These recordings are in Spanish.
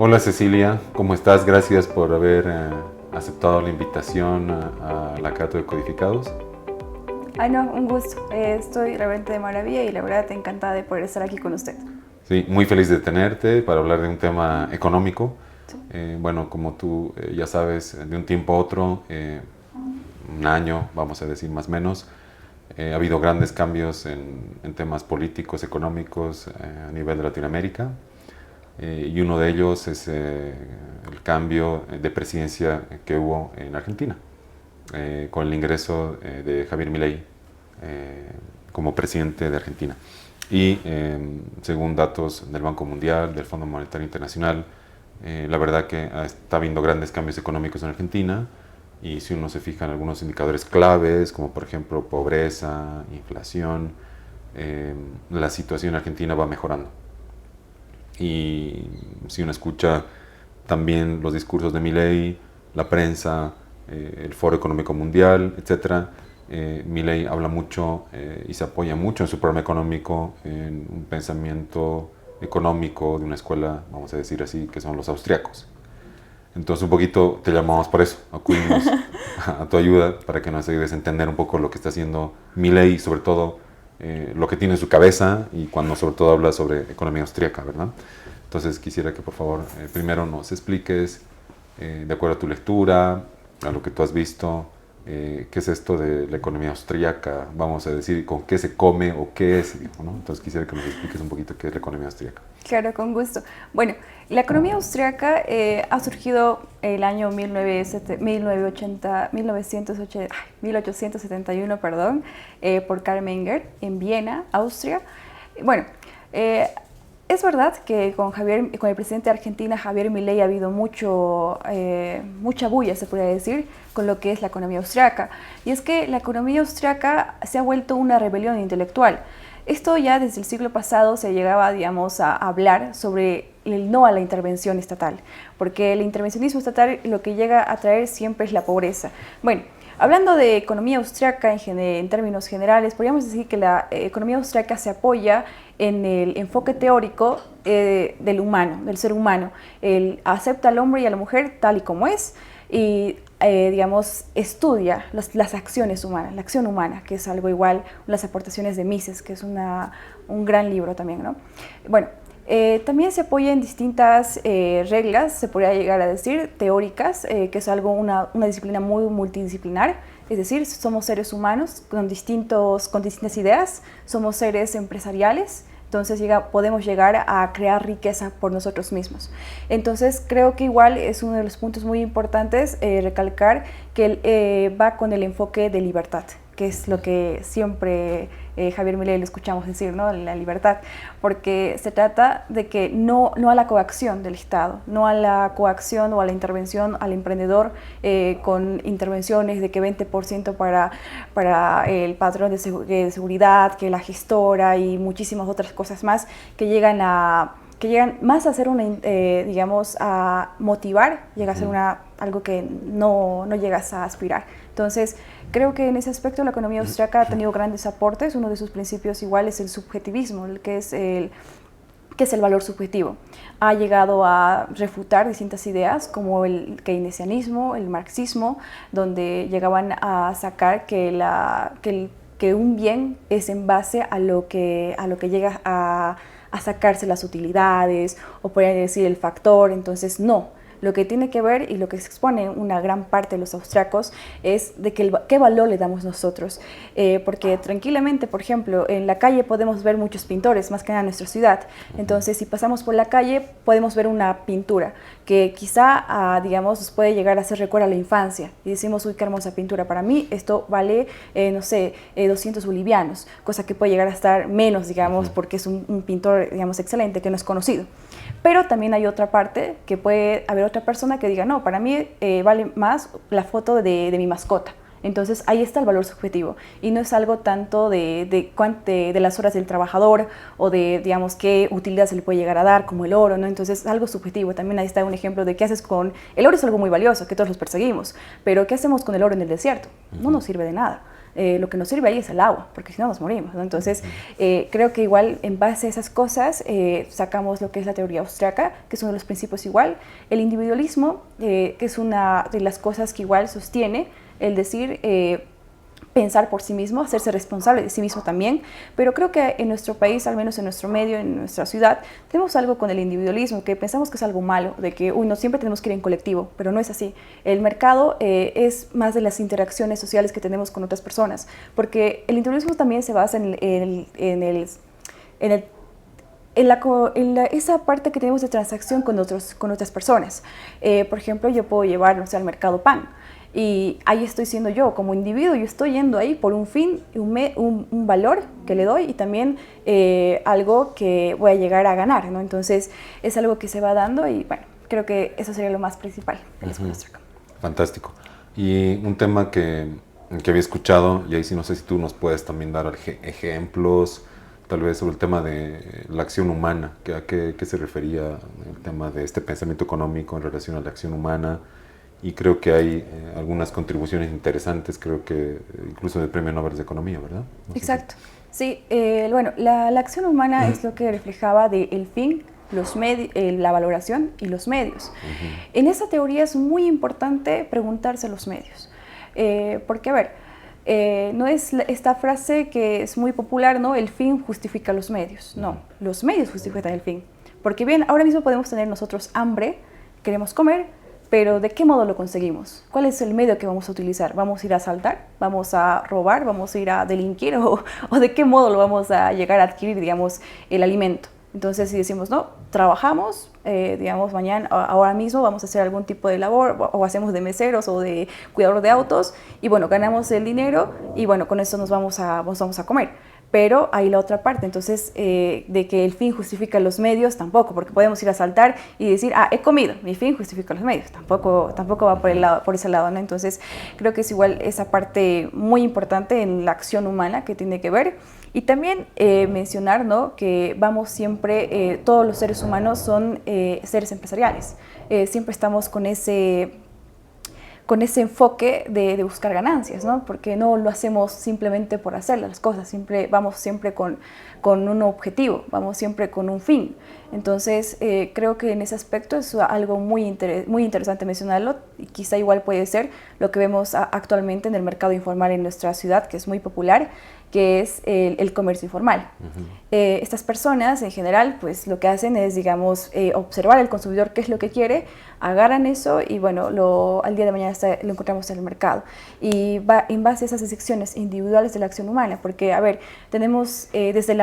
Hola Cecilia, ¿cómo estás? Gracias por haber aceptado la invitación a la Cato de Codificados. Ay, no, un gusto. Estoy realmente de maravilla y la verdad encantada de poder estar aquí con usted. Sí, muy feliz de tenerte para hablar de un tema económico. Sí. Bueno, como tú ya sabes, de un tiempo a otro, un año, vamos a decir más o menos, ha habido grandes cambios en temas políticos, económicos a nivel de Latinoamérica. Y uno de ellos es el cambio de presidencia que hubo en Argentina, con el ingreso de Javier Milei como presidente de Argentina. Y según datos del Banco Mundial, del Fondo Monetario Internacional, la verdad que está habiendo grandes cambios económicos en Argentina, y si uno se fija en algunos indicadores claves, como por ejemplo pobreza, inflación, la situación en Argentina va mejorando. Y si uno escucha también los discursos de Milei, la prensa, el Foro Económico Mundial, etc., Milei habla mucho y se apoya mucho en su programa económico en un pensamiento económico de una escuela, vamos a decir así, que son los austriacos. Entonces un poquito te llamamos por eso, acudimos a tu ayuda para que nos ayudes a entender un poco lo que está haciendo Milei y sobre todo lo que tiene en su cabeza, y cuando sobre todo habla sobre economía austríaca, ¿verdad? Entonces quisiera que por favor primero nos expliques, de acuerdo a tu lectura, a lo que tú has visto, qué es esto de la economía austríaca, vamos a decir, con qué se come o qué es, ¿no? Entonces quisiera que nos expliques un poquito qué es la economía austríaca. Claro, con gusto. Bueno, la economía austriaca ha surgido el año 1871, perdón, por Karl Menger en Viena, Austria. Bueno, es verdad que con el presidente de Argentina, Javier Milei, ha habido mucha bulla, se podría decir, con lo que es la economía austriaca. Y es que la economía austriaca se ha vuelto una rebelión intelectual. Esto ya desde el siglo pasado se llegaba, digamos, a hablar sobre el no a la intervención estatal, porque el intervencionismo estatal lo que llega a traer siempre es la pobreza. Bueno, hablando de economía austriaca en términos generales, podríamos decir que la economía austriaca se apoya en el enfoque teórico del humano, del ser humano. Él acepta al hombre y a la mujer tal y como es y digamos, estudia las acciones humanas, la acción humana, que es algo igual, las aportaciones de Mises, que es un gran libro también, ¿no? Bueno, también se apoya en distintas reglas, se podría llegar a decir, teóricas, que es una disciplina muy multidisciplinar, es decir, somos seres humanos con distintas ideas, somos seres empresariales. Entonces podemos llegar a crear riqueza por nosotros mismos. Entonces creo que igual es uno de los puntos muy importantes recalcar que va con el enfoque de libertad, que es lo que siempre Javier Milei le escuchamos decir, ¿no? La libertad, porque se trata de que no a la coacción del Estado, no a la coacción o a la intervención al emprendedor con intervenciones de que 20% para el patrón de seguridad, que la gestora y muchísimas otras cosas más que llegan más a ser digamos, a motivar, llega a ser algo que no llegas a aspirar. Entonces, creo que en ese aspecto la economía austriaca ha tenido grandes aportes. Uno de sus principios igual es el subjetivismo, que es el valor subjetivo. Ha llegado a refutar distintas ideas como el keynesianismo, el marxismo, donde llegaban a sacar que un bien es en base a lo que llega a sacarse las utilidades o podría decir el factor. Entonces no, lo que tiene que ver y lo que se expone una gran parte de los austriacos es de qué valor le damos nosotros, porque tranquilamente, por ejemplo, en la calle podemos ver muchos pintores, más que nada en nuestra ciudad. Entonces si pasamos por la calle podemos ver una pintura que quizá, digamos, nos puede llegar a hacer recuerdo a la infancia y decimos, uy, qué hermosa pintura, para mí esto vale, no sé, 200 bolivianos, cosa que puede llegar a estar menos, digamos, porque es un pintor, digamos, excelente, que no es conocido. Pero también hay otra parte que puede haber otra persona que diga, no, para mí vale más la foto de mi mascota. Entonces ahí está el valor subjetivo y no es algo tanto de las horas del trabajador o de, digamos, qué utilidad se le puede llegar a dar como el oro, ¿no? Entonces es algo subjetivo. También ahí está un ejemplo de qué haces con... El oro es algo muy valioso, que todos los perseguimos, pero ¿qué hacemos con el oro en el desierto? No nos sirve de nada. lo que nos sirve ahí es el agua, porque si no nos morimos, ¿no? Entonces, creo que igual en base a esas cosas sacamos lo que es la teoría austriaca, que es uno de los principios igual, el individualismo, que es una de las cosas que igual sostiene el decir pensar por sí mismo, hacerse responsable de sí mismo también, pero creo que en nuestro país, al menos en nuestro medio, en nuestra ciudad, tenemos algo con el individualismo, que pensamos que es algo malo, de que no siempre tenemos que ir en colectivo, pero no es así. El mercado es más de las interacciones sociales que tenemos con otras personas, porque el individualismo también se basa esa parte que tenemos de transacción con otras personas. Por ejemplo, yo puedo llevar, no sé, al mercado pan, y ahí estoy siendo yo como individuo, yo estoy yendo ahí por un fin, un valor que le doy y también algo que voy a llegar a ganar, ¿no? Entonces es algo que se va dando y bueno, creo que eso sería lo más principal de la escuela austríaca. Fantástico. Y un tema que había escuchado, y ahí sí no sé si tú nos puedes también dar ejemplos, tal vez sobre el tema de la acción humana, ¿a qué se refería el tema de este pensamiento económico en relación a la acción humana? Y creo que hay algunas contribuciones interesantes, creo que incluso del Premio Nobel de Economía, ¿verdad? No sé Exacto. Sí, bueno, la acción humana es lo que reflejaba del fin, la valoración y los medios. En esa teoría es muy importante preguntarse los medios. Porque, a ver, no es esta frase que es muy popular, ¿no? El fin justifica los medios. No, los medios justifican el fin. Porque bien, ahora mismo podemos tener nosotros hambre, queremos comer, pero ¿de qué modo lo conseguimos? ¿Cuál es el medio que vamos a utilizar? ¿Vamos a ir a asaltar? ¿Vamos a robar? ¿Vamos a ir a delinquir? ¿O de qué modo lo vamos a llegar a adquirir, digamos, el alimento? Entonces, si decimos, no, trabajamos, digamos, mañana, ahora mismo vamos a hacer algún tipo de labor, o hacemos de meseros o de cuidador de autos, y bueno, ganamos el dinero, y bueno, con eso nos vamos a comer. Pero hay la otra parte, entonces, de que el fin justifica los medios, tampoco, porque podemos ir a saltar y decir, he comido, mi fin justifica los medios, tampoco va por ese lado, ¿no? Entonces, creo que es igual esa parte muy importante en la acción humana que tiene que ver. Y también mencionar, ¿no?, que vamos siempre, todos los seres humanos son seres empresariales, siempre estamos con ese enfoque de buscar ganancias, ¿no? Porque no lo hacemos simplemente por hacer las cosas, vamos siempre con un objetivo, vamos siempre con un fin. Entonces, creo que en ese aspecto es algo muy interesante mencionarlo, y quizá igual puede ser lo que vemos actualmente en el mercado informal en nuestra ciudad, que es muy popular, que es el comercio informal. Estas personas, en general, pues lo que hacen es, digamos, observar al consumidor qué es lo que quiere, agarran eso y, bueno, al día de mañana lo encontramos en el mercado. Y va en base a esas secciones individuales de la acción humana, porque, a ver, tenemos desde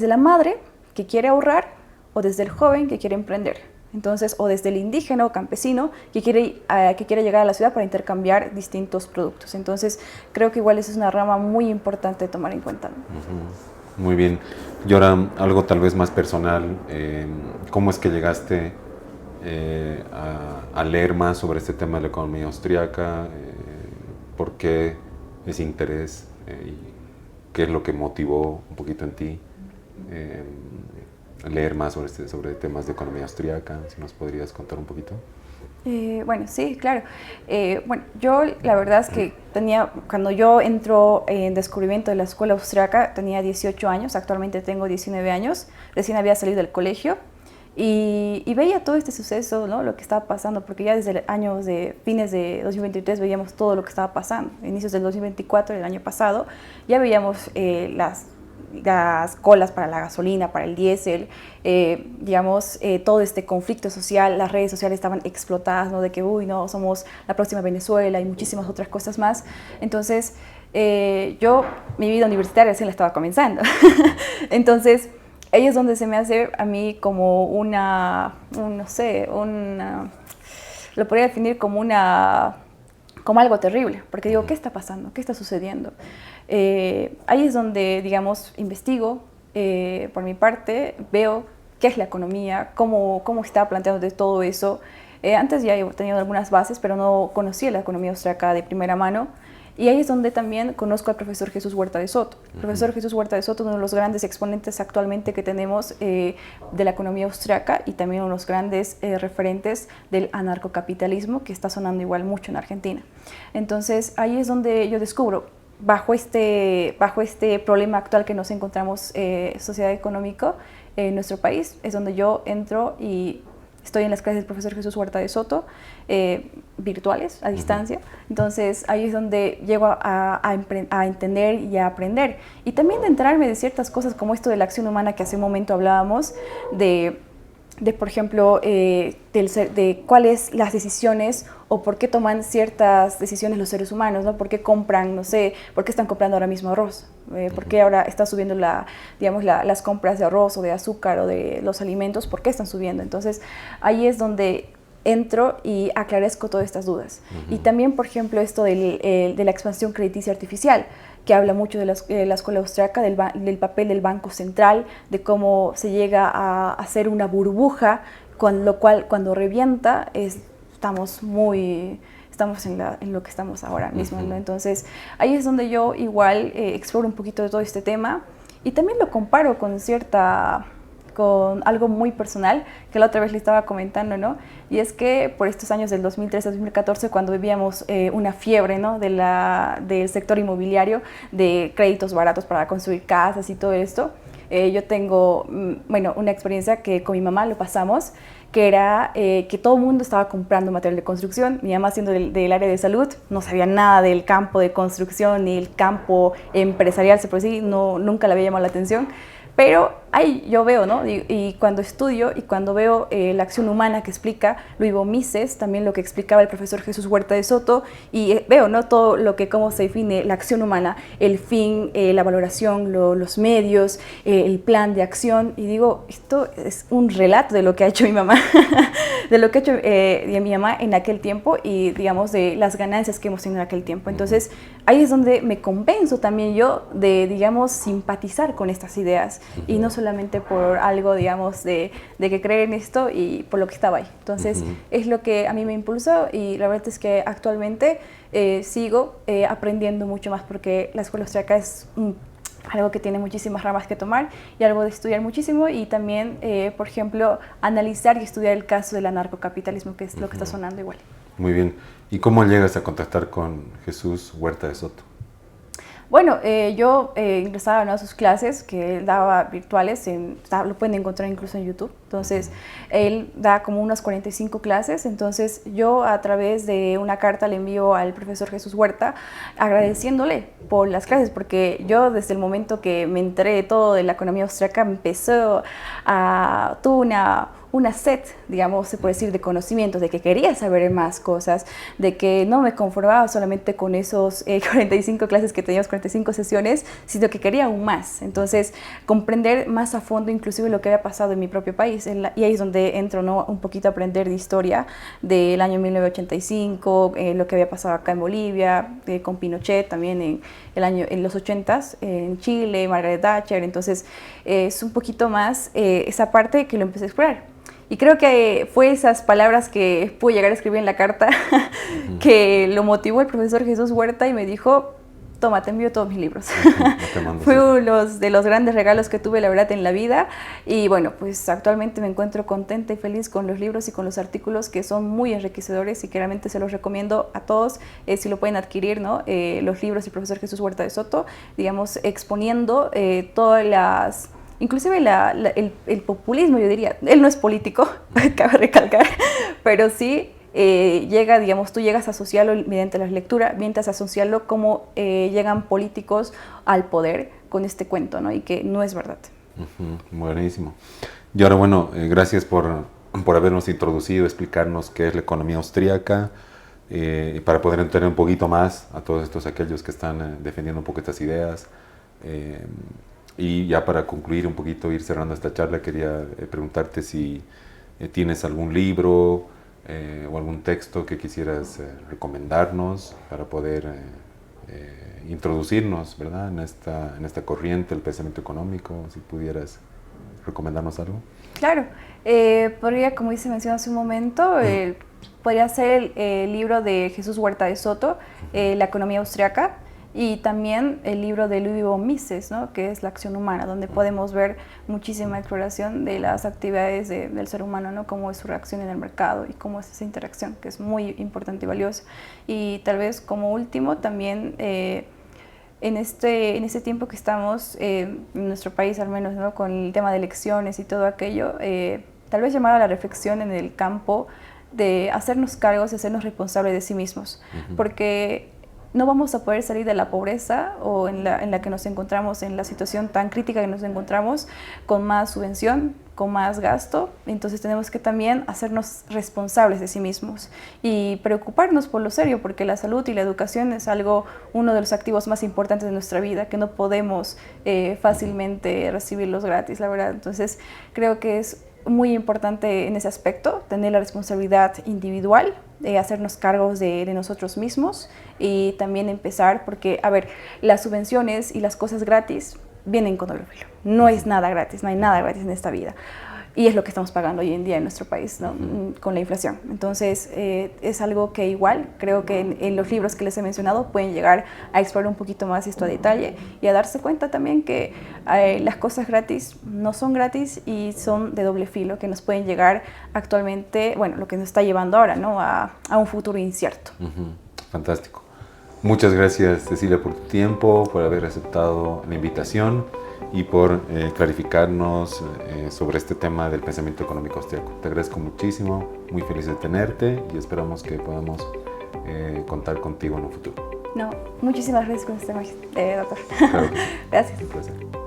la madre que quiere ahorrar, o desde el joven que quiere emprender. Entonces, o desde el indígena o campesino que quiere llegar a la ciudad para intercambiar distintos productos. Entonces, creo que igual esa es una rama muy importante de tomar en cuenta, ¿no? Muy bien. Y ahora algo tal vez más personal. ¿Cómo es que llegaste a leer más sobre este tema de la economía austríaca? ¿Por qué ese interés? ¿Y qué es lo que motivó un poquito en ti leer más sobre temas de economía austríaca? Si nos podrías contar un poquito. Bueno, sí, claro. Bueno, yo la verdad es que cuando yo entro en descubrimiento de la escuela austriaca, tenía 18 años, actualmente tengo 19 años, recién había salido del colegio y veía todo este suceso, ¿no?, lo que estaba pasando, porque ya desde fines de 2023 veíamos todo lo que estaba pasando. Inicios del 2024, el año pasado, ya veíamos las colas para la gasolina, para el diésel, digamos, todo este conflicto social, las redes sociales estaban explotadas, ¿no?, de que, no, somos la próxima Venezuela y muchísimas otras cosas más. Entonces, mi vida universitaria recién la estaba comenzando. Entonces, ahí es donde se me hace a mí como lo podría definir como algo terrible, porque digo, ¿qué está pasando? ¿Qué está sucediendo? Ahí es donde, digamos, investigo, por mi parte, veo qué es la economía, cómo está planteando de todo eso. Antes ya he tenido algunas bases, pero no conocía la economía austríaca de primera mano. Y ahí es donde también conozco al profesor Jesús Huerta de Soto. El profesor Jesús Huerta de Soto, uno de los grandes exponentes actualmente que tenemos de la economía austríaca, y también unos grandes referentes del anarcocapitalismo, que está sonando igual mucho en Argentina. Entonces, ahí es donde yo descubro, bajo este problema actual que nos encontramos, sociedad económico, en nuestro país, es donde yo entro y estoy en las clases del profesor Jesús Huerta de Soto, virtuales, a distancia. Entonces ahí es donde llego a entender y a aprender. Y también de enterarme de ciertas cosas como esto de la acción humana que hace un momento hablábamos, por ejemplo, de cuáles las decisiones o por qué toman ciertas decisiones los seres humanos, ¿no? ¿Por qué compran, no sé, por qué están comprando ahora mismo arroz? ¿Por qué ahora está subiendo las compras de arroz o de azúcar o de los alimentos? ¿Por qué están subiendo? Entonces, ahí es donde entro y aclarezco todas estas dudas. Y también, por ejemplo, esto de la expansión crediticia artificial, que habla mucho de la escuela austriaca, del papel del Banco Central, de cómo se llega a hacer una burbuja, con lo cual cuando revienta estamos en lo que estamos ahora mismo, ¿no? Entonces ahí es donde yo igual exploro un poquito de todo este tema y también lo comparo con algo muy personal que la otra vez le estaba comentando, ¿no? Y es que por estos años del 2013 a 2014, cuando vivíamos una fiebre, ¿no? del sector inmobiliario, de créditos baratos para construir casas y todo esto, yo tengo, una experiencia que con mi mamá lo pasamos, que era que todo el mundo estaba comprando material de construcción. Mi mamá, siendo del área de salud, no sabía nada del campo de construcción ni el campo empresarial, se puede decir, nunca le había llamado la atención. Pero ahí yo veo, ¿no? Y cuando estudio y cuando veo la acción humana que explica Luis Mises, también lo que explicaba el profesor Jesús Huerta de Soto, y veo, ¿no? Todo cómo se define la acción humana, el fin, la valoración, los medios, el plan de acción, y digo, esto es un relato de lo que ha hecho mi mamá, de lo que ha hecho mi mamá en aquel tiempo y, digamos, de las ganancias que hemos tenido en aquel tiempo. Entonces, ahí es donde me convenzo también yo de, digamos, simpatizar con estas ideas. Y no solamente por algo, digamos, de que creer en esto y por lo que estaba ahí. Entonces, es lo que a mí me impulsó y la verdad es que actualmente sigo aprendiendo mucho más porque la escuela austriaca es algo que tiene muchísimas ramas que tomar y algo de estudiar muchísimo y también, por ejemplo, analizar y estudiar el caso del anarcocapitalismo, que es lo que está sonando igual. Muy bien. ¿Y cómo llegas a contactar con Jesús Huerta de Soto? Bueno, yo ingresaba a sus clases que él daba virtuales, lo pueden encontrar incluso en YouTube. Entonces, él da como unas 45 clases. Entonces, yo a través de una carta le envío al profesor Jesús Huerta agradeciéndole por las clases, porque yo desde el momento que me enteré de todo de la economía austriaca, tuve una sed, digamos, se puede decir, de conocimientos, de que quería saber más cosas, de que no me conformaba solamente con esos 45 clases que teníamos, 45 sesiones, sino que quería aún más. Entonces, comprender más a fondo inclusive lo que había pasado en mi propio país. Y ahí es donde entro, ¿no? Un poquito a aprender de historia del año 1985, lo que había pasado acá en Bolivia, con Pinochet también en los 80s, en Chile, Margaret Thatcher. Entonces, es un poquito más esa parte que lo empecé a explorar. Y creo que fue esas palabras que pude llegar a escribir en la carta que lo motivó el profesor Jesús Huerta y me dijo, toma, te envío todos mis libros. Fue uno de los grandes regalos que tuve, la verdad, en la vida. Y bueno, pues actualmente me encuentro contenta y feliz con los libros y con los artículos que son muy enriquecedores y que realmente se los recomiendo a todos, si lo pueden adquirir, ¿no? Los libros del profesor Jesús Huerta de Soto, digamos, exponiendo todas las... Inclusive el populismo, yo diría, él no es político, cabe recalcar, pero sí tú llegas a asociarlo mediante la lectura, mientras asociarlo cómo llegan políticos al poder con este cuento, ¿no? Y que no es verdad. Buenísimo. Y ahora, bueno, gracias por habernos introducido, explicarnos qué es la economía austríaca, para poder entender un poquito más a todos aquellos que están defendiendo un poco estas ideas. Y ya para concluir un poquito, ir cerrando esta charla, quería preguntarte si tienes algún libro o algún texto que quisieras recomendarnos para poder introducirnos, ¿verdad? en esta corriente del pensamiento económico, si pudieras recomendarnos algo. Claro, podría, como mencionó hace un momento, podría ser el libro de Jesús Huerta de Soto, La economía austriaca, y también el libro de Luis Mises, ¿no? Que es La acción humana, donde podemos ver muchísima exploración de las actividades del ser humano, ¿no? Cómo es su reacción en el mercado y cómo es esa interacción, que es muy importante y valiosa. Y tal vez como último también en este tiempo que estamos, en nuestro país al menos, ¿no? Con el tema de elecciones y todo aquello, tal vez llamar a la reflexión en el campo de hacernos cargos y hacernos responsables de sí mismos, porque no vamos a poder salir de la pobreza o en la que nos encontramos, en la situación tan crítica que nos encontramos, con más subvención, con más gasto. Entonces tenemos que también hacernos responsables de sí mismos y preocuparnos por lo serio, porque la salud y la educación es uno de los activos más importantes de nuestra vida, que no podemos fácilmente recibirlos gratis, la verdad. Entonces creo que es muy importante en ese aspecto, tener la responsabilidad individual, hacernos cargos de nosotros mismos y también empezar, porque, a ver, las subvenciones y las cosas gratis vienen con doble filo. No es nada gratis, no hay nada gratis en esta vida. Y es lo que estamos pagando hoy en día en nuestro país, ¿no? Con la inflación. Entonces, es algo que igual creo que en los libros que les he mencionado pueden llegar a explorar un poquito más esto a detalle y a darse cuenta también que las cosas gratis no son gratis y son de doble filo, que nos pueden llegar actualmente, bueno, lo que nos está llevando ahora, ¿no? A un futuro incierto. Fantástico. Muchas gracias, Cecilia, por tu tiempo, por haber aceptado la invitación y por clarificarnos sobre este tema del pensamiento económico austriaco. Te agradezco muchísimo, muy feliz de tenerte y esperamos que podamos contar contigo en un futuro. No, muchísimas gracias por este doctor. Claro que sí. Gracias. Un placer.